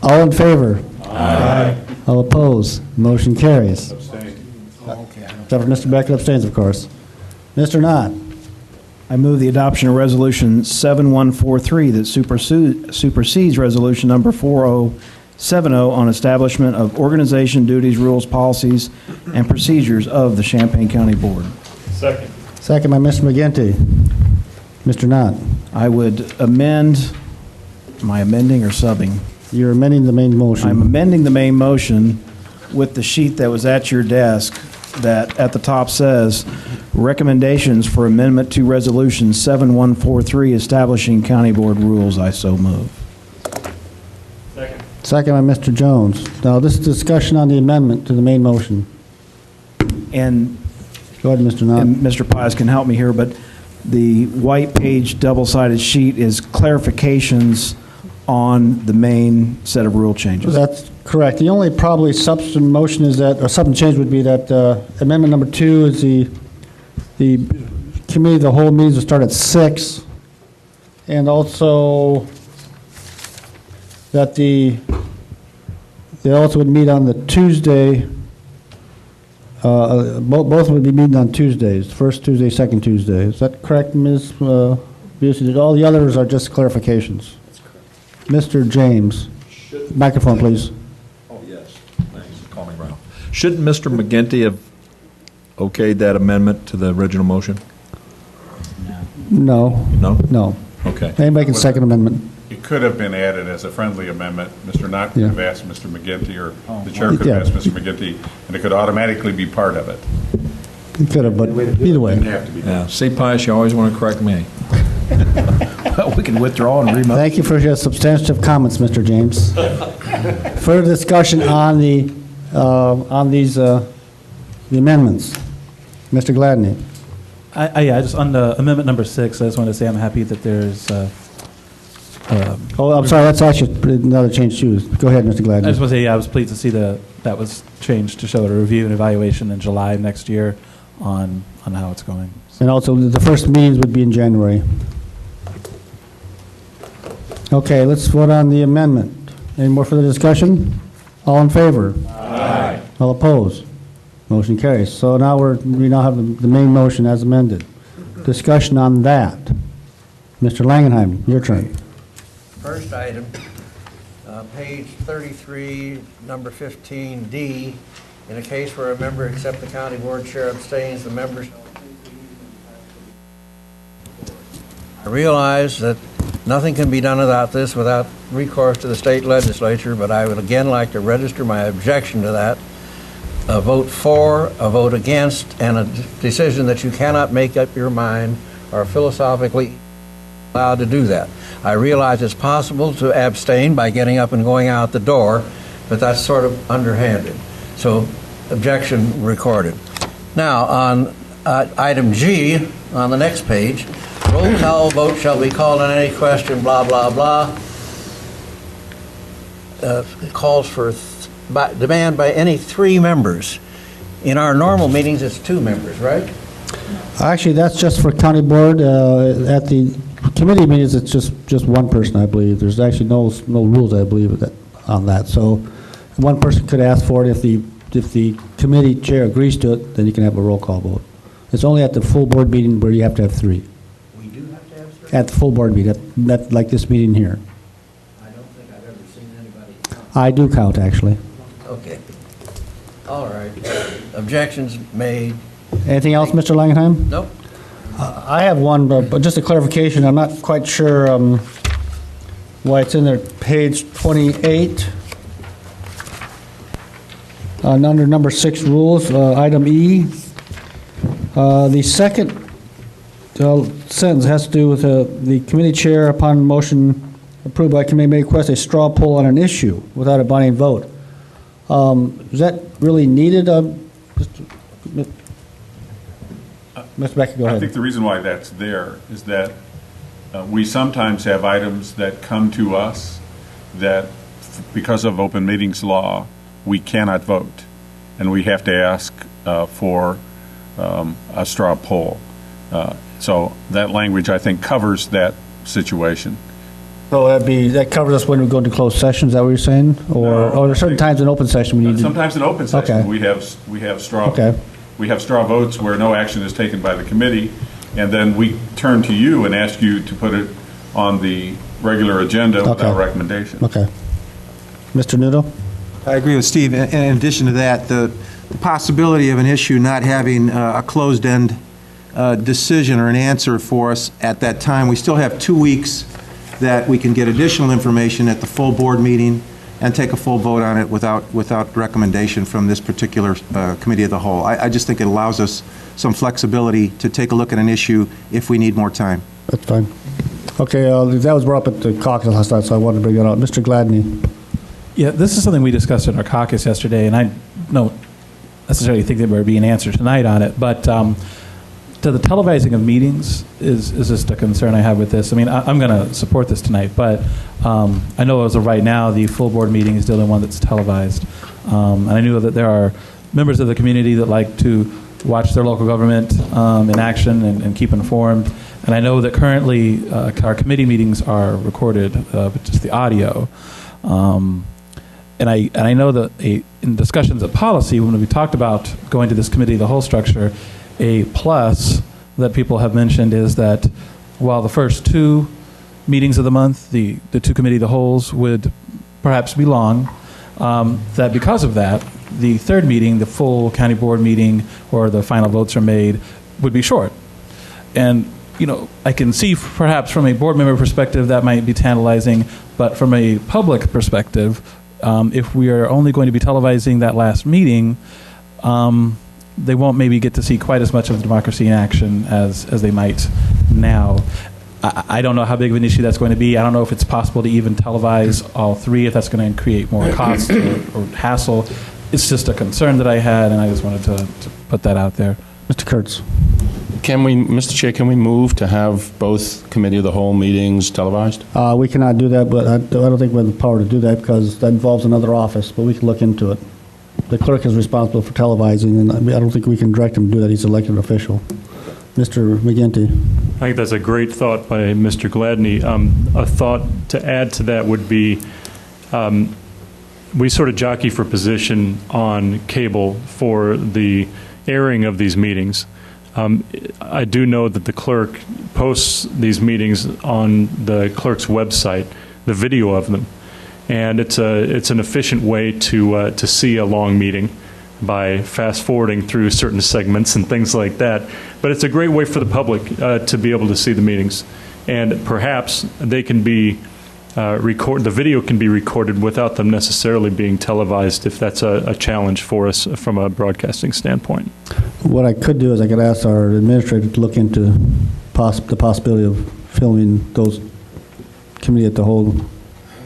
All in favor? Aye. All opposed? Motion carries. Abstain. Except for Mr. Beckett abstains, of course. Mr. Knott. I move the adoption of Resolution 7143 that supersedes Resolution number 4070 on establishment of organization, duties, rules, policies, and procedures of the Champaign County Board. Second. Second by Mr. McGinty. Mr. Knott. I would amend, am I amending or subbing? You're amending the main motion. I'm amending the main motion with the sheet that was at your desk that at the top says, recommendations for amendment to Resolution 7143 establishing county board rules. I so move. Second by Mr. Jones. Now, this is discussion on the amendment to the main motion. And Go ahead, Mr. Knott. and Mr. Pies can help me here, but the white page double-sided sheet is clarifications on the main set of rule changes. That's correct. The only probably substantive motion is that, or substantive change would be that amendment number 2 is the committee, the whole meetings will start at 6, and also that they also would meet on the Tuesday. Both would be meeting on Tuesdays, first Tuesday, second Tuesday. Is that correct, Ms. Busey? All the others are just clarifications. Mr. James, microphone, please. Oh, yes. Thanks. Call me Ralph. Shouldn't Mr. McGinty have okayed that amendment to the original motion? No. No? No. Okay. Anybody can second amendment. It could have been added as a friendly amendment. Mr. Knott could Yeah. have asked Mr. McGinty, or the chair could have Yeah. asked Mr. McGinty, and it could automatically be part of it. You could have, but either way. Didn't have to be. Yeah. See, Pius, you always want to correct me. We can withdraw and remote. Thank you for your substantive comments, Mr. James. Further discussion on the amendments. Mr. Gladney. Yeah, just on the amendment number 6, I just wanted to say I'm happy that there's, Oh, I'm sorry, that's actually another change too. Go ahead, Mr. I just Gladney. want to say, yeah, I was pleased to see that was changed to show a review and evaluation in July of next year on how it's going. And also, the first meetings would be in January. Okay, let's vote on the amendment. Any more further discussion? All in favor? Aye. All opposed? Motion carries. So now we now have the main motion as amended. Discussion on that. Mr. Langenheim, your turn. First item, page 33, number 15D, in a case where a member except the county board chair abstains, the members. I realize that nothing can be done about this without recourse to the state legislature, but I would again like to register my objection to that. A vote for, a vote against, and a decision that you cannot make up your mind are philosophically allowed to do that. I realize it's possible to abstain by getting up and going out the door, but that's sort of underhanded. So, objection recorded. Now, on item G, on the next page, roll call vote shall be called on any question, blah, blah, blah. Calls for demand by any 3 members. In our normal meetings, it's 2 members, right? Actually, that's just for county board. At the committee meetings, it's just one person, I believe. There's actually no rules, I believe, on that. So one person could ask for it. If the committee chair agrees to it, then you can have a roll call vote. It's only at the full board meeting where you have to have 3. We do have to have 3? At the full board meeting, like this meeting here. I don't think I've ever seen anybody count. I do count, actually. Okay. All right. Objections made. Anything else, Mr. Langenheim? Nope. I have one, but just a clarification. I'm not quite sure why it's in there. Page 28, under number 6 rules, item E. The second sentence has to do with the committee chair, upon motion approved by committee, may request a straw poll on an issue without a binding vote. Is that really needed? Mr. Becker, go ahead. I think the reason why that's there is that we sometimes have items that come to us that, because of open meetings law, we cannot vote, and we have to ask for a straw poll. So that language, I think, covers that situation. So that covers us when we go into closed session, is that what you're saying? Or there are certain times in open session we need to... Sometimes in open session, Okay. we have straw votes where no action is taken by the committee, and then we turn to you and ask you to put it on the regular agenda without recommendation. Okay. Mr. Nudo? I agree with Steve. In addition to that, the possibility of an issue not having a closed-end decision or an answer for us at that time, we still have 2 weeks that we can get additional information at the full board meeting and take a full vote on it without recommendation from this particular committee of the whole. I just think it allows us some flexibility to take a look at an issue if we need more time. That's fine. Okay, that was brought up at the caucus last night, so I wanted to bring it up. Mr. Gladney. Yeah, this is something we discussed in our caucus yesterday, and I don't necessarily think there would be an answer tonight on it, but to the televising of meetings is just a concern I have with this. I mean, I'm going to support this tonight, but I know as of right now, the full board meeting is the only one that's televised. And I knew that there are members of the community that like to watch their local government in action and keep informed. And I know that currently our committee meetings are recorded, but just the audio. And I know that in discussions of policy, when we talked about going to this committee, the whole structure, a plus that people have mentioned is that while the first 2 meetings of the month, the 2 committee of the wholes would perhaps be long, that because of that, the 3rd meeting, the full county board meeting, or the final votes are made, would be short. And, you know, I can see perhaps from a board member perspective that might be tantalizing, but from a public perspective, if we are only going to be televising that last meeting, they won't maybe get to see quite as much of the democracy in action as they might now. I don't know how big of an issue that's going to be. I don't know if it's possible to even televise all 3, if that's going to create more cost or hassle. It's just a concern that I had, and I just wanted to put that out there. Mr. Kurtz. Mr. Chair, can we move to have both committee of the whole meetings televised? We cannot do that, but I don't think we have the power to do that because that involves another office, but we can look into it. The clerk is responsible for televising, and I don't think we can direct him to do that. He's an elected official. Mr. McGinty. I think that's a great thought by Mr. Gladney. A thought to add to that would be we sort of jockey for position on cable for the airing of these meetings. I do know that the clerk posts these meetings on the clerk's website, the video of them. And it's an efficient way to see a long meeting by fast forwarding through certain segments and things like that. But it's a great way for the public to be able to see the meetings, and perhaps they can be the video can be recorded without them necessarily being televised if that's a challenge for us from a broadcasting standpoint. What I could do is I could ask our administrator to look into the possibility of filming those committee at the whole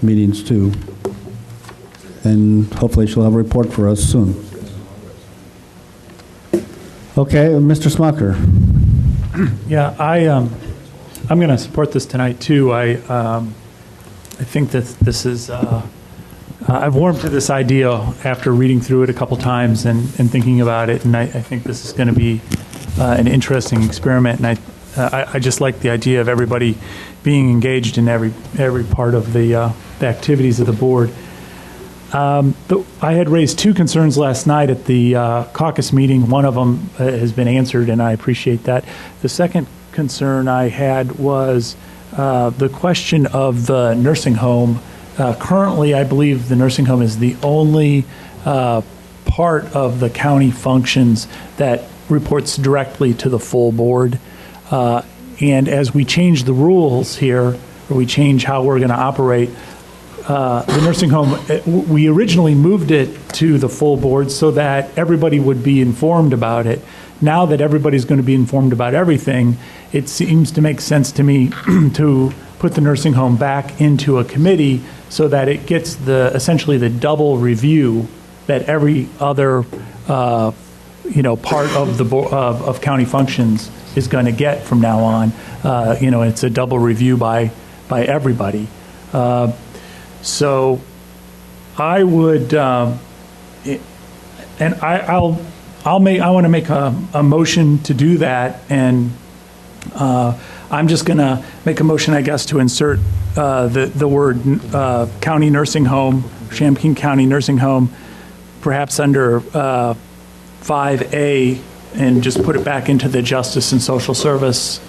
meetings too, and hopefully she'll have a report for us soon. Okay, Mr. Smucker. Yeah, I'm going to support this tonight too. I think that this is I've warmed to this idea after reading through it a couple times and thinking about it, and I think this is going to be an interesting experiment. And I just like the idea of everybody being engaged in every part of the activities of the board. I had raised 2 concerns last night at the caucus meeting. One of them has been answered, and I appreciate that. The second concern I had was the question of the nursing home. Currently, I believe the nursing home is the only part of the county functions that reports directly to the full board. And as we change the rules here, or we change how we're going to operate, the nursing home, we originally moved it to the full board so that everybody would be informed about it. Now that everybody's going to be informed about everything, it seems to make sense to me to put the nursing home back into a committee so that it gets essentially the double review that every other part of the of county functions is going to get from now on. It's a double review by everybody. So I would, I want to make a motion to do that, and I'm just going to make a motion, I guess, to insert the word county nursing home, Champaign County Nursing Home, perhaps under 5A, and just put it back into the Justice and Social Service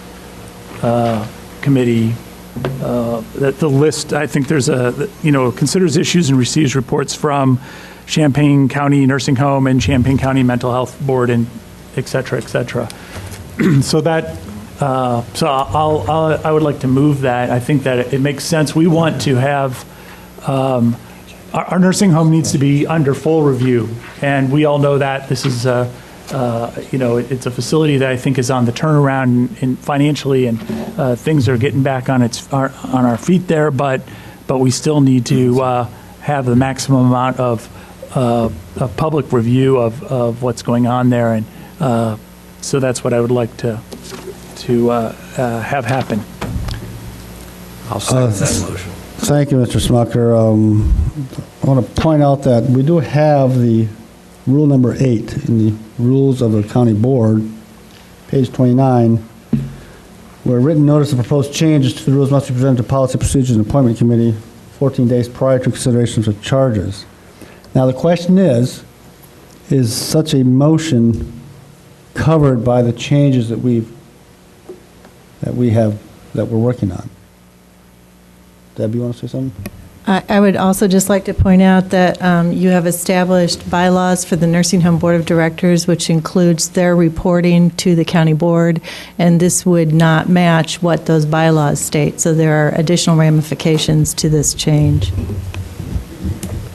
Committee. That the list, I think there's considers issues and receives reports from Champaign County Nursing Home and Champaign County Mental Health Board, and et cetera, et cetera. So that, I would like to move that. I think that it makes sense. We want to have, our nursing home needs to be under full review, and we all know that this is it's a facility that I think is on the turnaround in financially, and things are getting back on our feet there. But we still need to have the maximum amount of public review of what's going on there, and so that's what I would like to have happen. I'll second that motion. Thank you, Mr. Smucker. I want to point out that we do have the rule number 8 in the rules of the county board, page 29, where written notice of proposed changes to the rules must be presented to Policy Procedures and Appointment Committee 14 days prior to consideration of charges. Now the question is such a motion covered by the changes that we're working on? Deb, you want to say something? I would also just like to point out that you have established bylaws for the Nursing Home Board of Directors, which includes their reporting to the county board, and this would not match what those bylaws state. So there are additional ramifications to this change.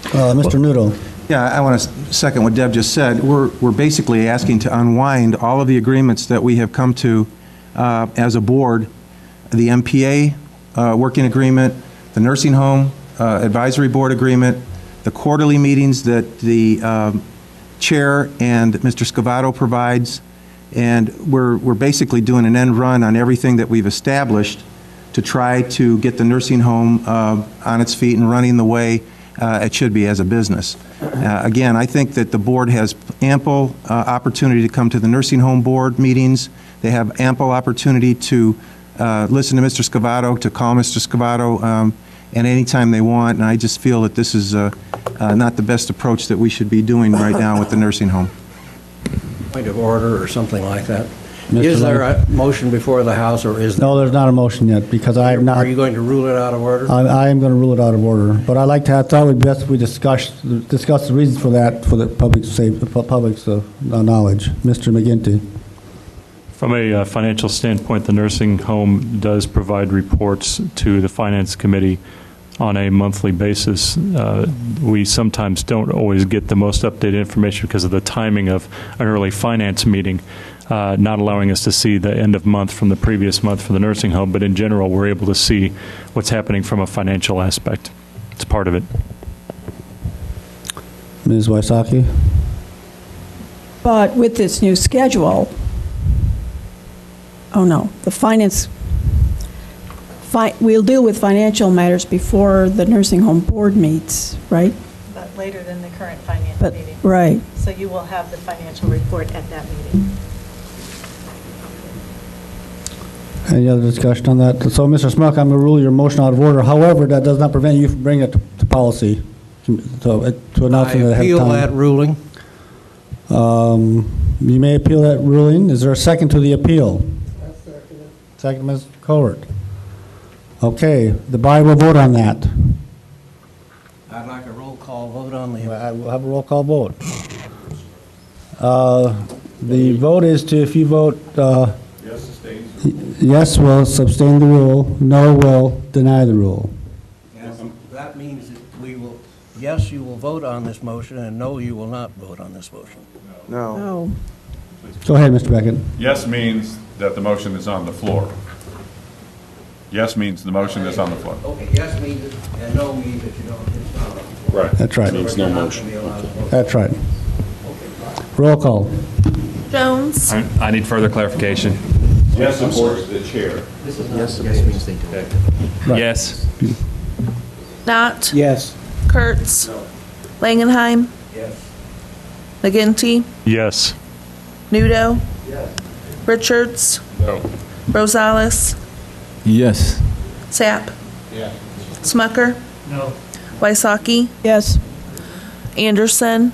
Mr. Noodle. Yeah, I want to second what Deb just said. We're basically asking to unwind all of the agreements that we have come to as a board, the MPA working agreement, the nursing home advisory board agreement, the quarterly meetings that the chair and Mr. Scavato provides, and we're basically doing an end run on everything that we've established to try to get the nursing home on its feet and running the way it should be as a business. Again, I think that the board has ample opportunity to come to the nursing home board meetings. They have ample opportunity to listen to Mr. Scavato, to call Mr. Scavato and anytime they want, and I just feel that this is not the best approach that we should be doing right now with the nursing home. Point of order or something like that. Mr. Is there a motion before the House, or is there? No, there's not a motion yet, because I have not. Are you going to rule it out of order? I am going to rule it out of order, but I thought it would be best if we discuss the reasons for that for the public's knowledge. Mr. McGinty. From a financial standpoint, the nursing home does provide reports to the Finance Committee on a monthly basis. We sometimes don't always get the most updated information because of the timing of an early finance meeting, not allowing us to see the end of month from the previous month for the nursing home, but in general, we're able to see what's happening from a financial aspect. It's part of it. Ms. Wysocki? But with this new schedule, the finance, we'll deal with financial matters before the nursing home board meets, right? But later than the current finance meeting. Right. So you will have the financial report at that meeting. Any other discussion on that? So, Mr. Smuck, I'm going to rule your motion out of order. However, that does not prevent you from bringing it to policy. So, to announce it ahead of time. I appeal that ruling. You may appeal that ruling. Is there a second to the appeal? Second, Ms. Colbert. Okay, the body will vote on that. I'd like a roll call vote on the. I will have a roll call vote. The vote is to, if you vote yes, will sustain the rule. No will deny the rule. Yes, that means means that we will, yes, you will vote on this motion, and no, you will not vote on this motion. No. No. Go ahead, Mr. Beckett. Yes means that the motion is on the floor. Yes means the motion is on the floor. Okay, yes means it, and no means that you don't, it's not on the floor. Right. That's right. Means no motion. That's right. Roll call. Jones. I need further clarification. Yes supports the chair. Yes means they do. Yes. Knott. Yes. Kurtz. Langenheim. Yes. McGinty. Yes. Nudo. Richards. No. Rosales. Yes. Sapp. Yeah. Smucker. No. Wysocki. Yes. Anderson.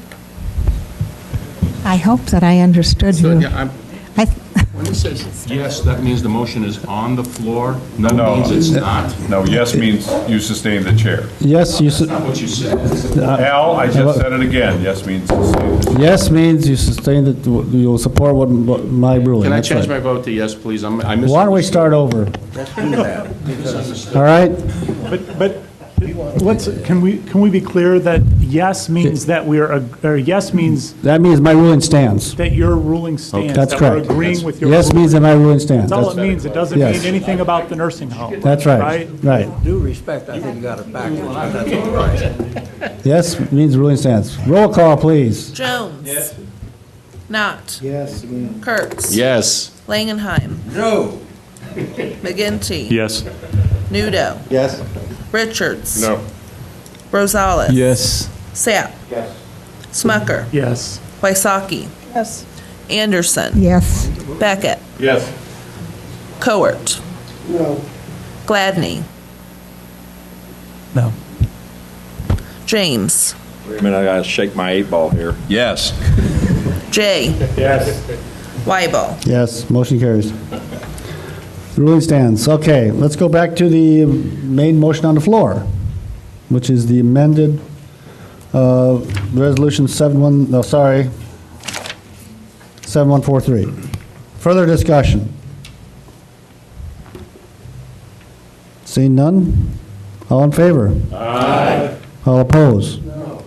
I hope that I understood So, you. yeah, I when it says yes, that means the motion is on the floor? No No. means it's not? No, yes means you sustain the chair. Yes, you, Not what you said. Al, I just said it again. Yes means sustain the chair. yes means you sustain that, you'll support what my ruling. Can I That's change right. my vote to yes, please? I Why don't we start over? Let's do that. All right? But let's, can we be clear that yes means that or yes means That means my ruling stands. that your ruling stands? That's that correct. We're agreeing with your Yes ruling. means that my ruling stands. That's all it That's- means. It doesn't Yes. mean anything about the nursing home. That's right. Right. Due respect, I think you got it backwards, but that's all right. Yes means ruling stands. Roll call, please. Jones. Yes. Knott. Yes. Kurtz. Yes. Langenheim. No. McGinty. Yes. Nudo. Yes. Richards. No. Rosales. Yes. Sapp. Smucker. Yes. Wysocki. Yes. Anderson. Yes. Beckett. Yes. Cowart. No. Gladney. No. James. Wait a minute, I gotta shake my 8-ball here. Yes. Jay. Yes. Weibel. Yes, motion carries. The ruling stands. Okay, let's go back to the main motion on the floor, which is the amended resolution 7143. Further discussion? Seeing none? All in favor? Aye. All opposed? No.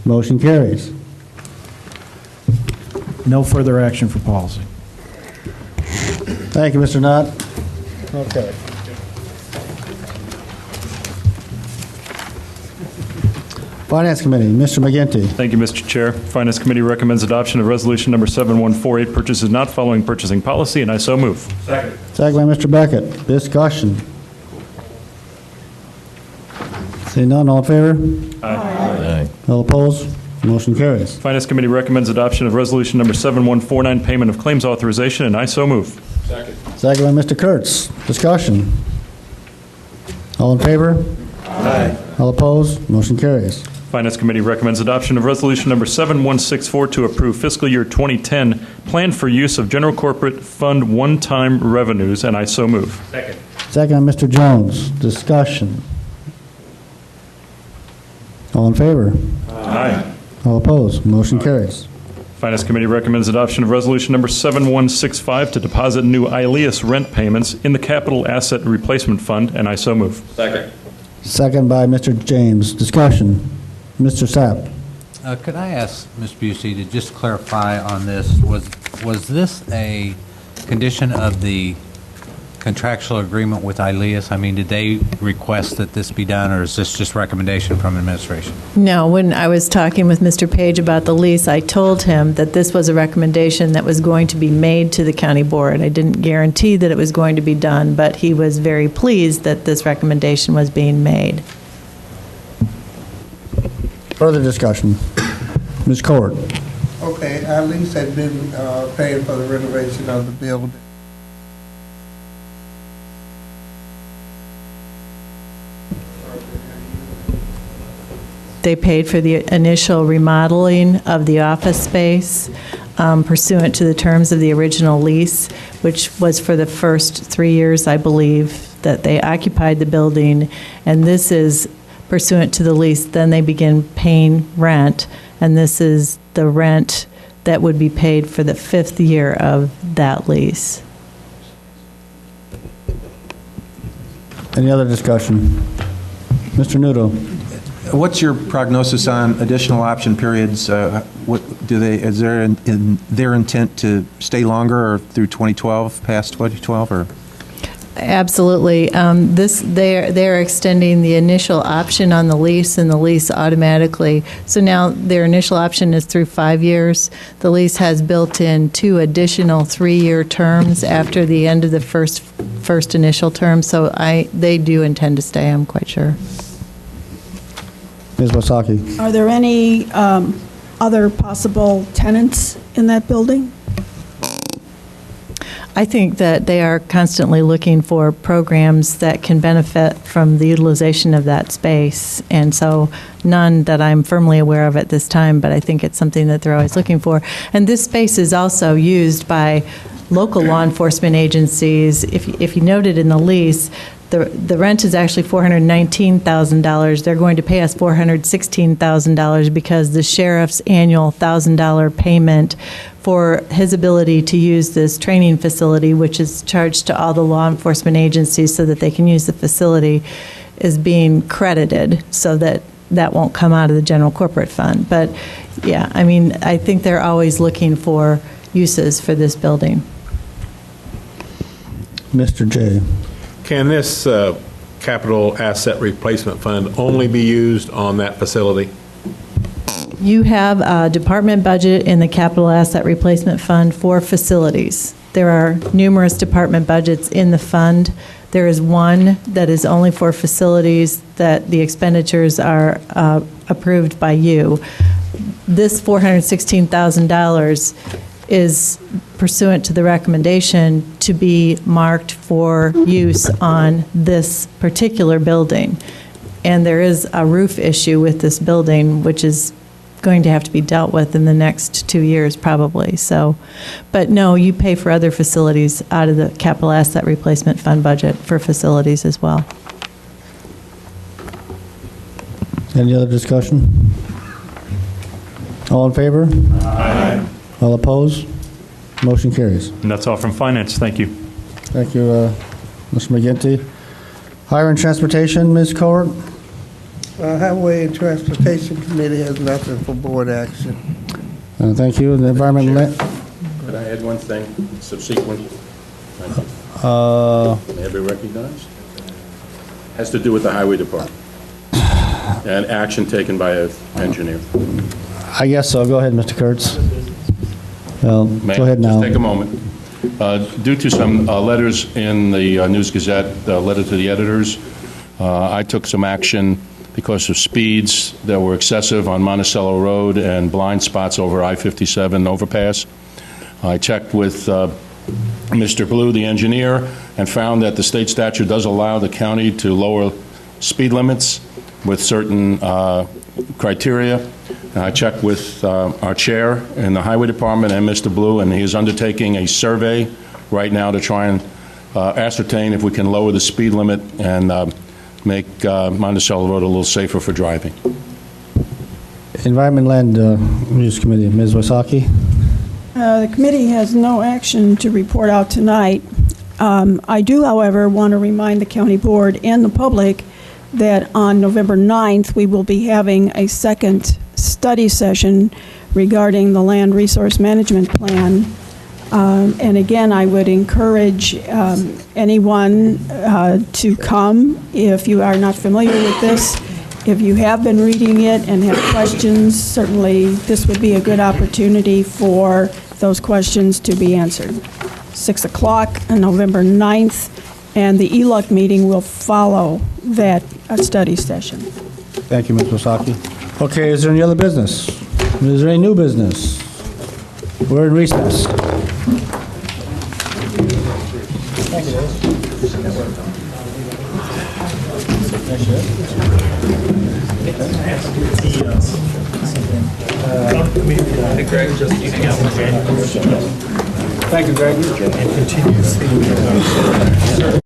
Motion carries. No further action for policy. Thank you, Mr. Knott. Okay. Finance Committee, Mr. McGinty. Thank you, Mr. Chair. Finance Committee recommends adoption of Resolution Number 7148, purchases not following purchasing policy, and I so move. Second by Mr. Beckett. Discussion. Seeing none, all in favor? Aye. All opposed? Motion carries. Finance Committee recommends adoption of Resolution Number 7149, payment of claims authorization, and I so move. Second by Mr. Kurtz. Discussion. All in favor? Aye. All opposed? Motion carries. Finance Committee recommends adoption of Resolution Number 7164 to approve fiscal year 2010 plan for use of general corporate fund one-time revenues, and I so move. Second by Mr. Jones. Discussion. All in favor? Aye. All opposed? Motion carries. Finance Committee recommends adoption of Resolution Number 7165 to deposit new ILEAS rent payments in the Capital Asset Replacement Fund, and I so move. Second by Mr. James. Discussion. Mr. Sapp. Could I ask Ms. Busey to just clarify on this? Was this a condition of the contractual agreement with ILEAS? I mean, did they request that this be done, or is this just recommendation from administration? No, when I was talking with Mr. Page about the lease, I told him that this was a recommendation that was going to be made to the county board. I didn't guarantee that it was going to be done, but he was very pleased that this recommendation was being made. Further discussion. Ms. Cowart. Okay, ILEAS had been paying for the renovation of the building. They paid for the initial remodeling of the office space pursuant to the terms of the original lease, which was for the first 3 years, I believe, that they occupied the building. And this is pursuant to the lease. Then they begin paying rent, and this is the rent that would be paid for the 5th year of that lease. Any other discussion? Mr. Nudo. What's your prognosis on additional option periods? Is there their intent to stay longer or through 2012, past 2012, or? Absolutely. They're extending the initial option on the lease, and the lease automatically. So now their initial option is through 5 years. The lease has built in 2 additional 3-year terms after the end of the first initial term. So they do intend to stay, I'm quite sure. Ms. Wasaki. Are there any other possible tenants in that building? I think that they are constantly looking for programs that can benefit from the utilization of that space. And so none that I'm firmly aware of at this time, but I think it's something that they're always looking for. And this space is also used by local law enforcement agencies. If you noted in the lease, the rent is actually $419,000. They're going to pay us $416,000 because the sheriff's annual $1,000 payment for his ability to use this training facility, which is charged to all the law enforcement agencies so that they can use the facility, is being credited so that that won't come out of the general corporate fund. But yeah, I mean, I think they're always looking for uses for this building. Mr. J. Can this capital asset replacement fund only be used on that facility? You have a department budget in the capital asset replacement fund for facilities. There are numerous department budgets in the fund. There is one that is only for facilities that the expenditures are approved by you. This $416,000 is pursuant to the recommendation to be marked for use on this particular building. And there is a roof issue with this building, which is going to have to be dealt with in the next 2 years probably. So, but no, you pay for other facilities out of the capital asset replacement fund budget for facilities as well. Any other discussion? All in favor? Aye. All opposed? Motion carries. And that's all from Finance. Thank you. Thank you, Mr. McGinty. Highway and Transportation, Ms. Cowart. Highway and Transportation Committee has nothing for board action. Thank you. The Environmental... Could I add one thing subsequent? Thank you. May I be recognized? Has to do with the Highway Department and action taken by an engineer. I guess so. Go ahead, Mr. Kurtz. Well, May go ahead now. Just take a moment. Due to some letters in the News Gazette, letter to the editors, I took some action because of speeds that were excessive on Monticello Road and blind spots over I-57 overpass. I checked with Mr. Blue, the engineer, and found that the state statute does allow the county to lower speed limits with certain criteria. And I checked with our chair in the Highway Department and Mr. Blue, and he is undertaking a survey right now to try and ascertain if we can lower the speed limit and make Monticello Road a little safer for driving. Environment Land Use Committee, Ms. Wasaki. The committee has no action to report out tonight. I do, however, want to remind the county board and the public that on November 9th, we will be having a second study session regarding the Land Resource Management Plan. And again, I would encourage anyone to come if you are not familiar with this. If you have been reading it and have questions, certainly this would be a good opportunity for those questions to be answered. 6 o'clock on November 9th, and the ELUC meeting will follow that study session. Thank you, Ms. Wasaki. Okay, is there any other business? Is there any new business? We're in recess. Thank you, Greg.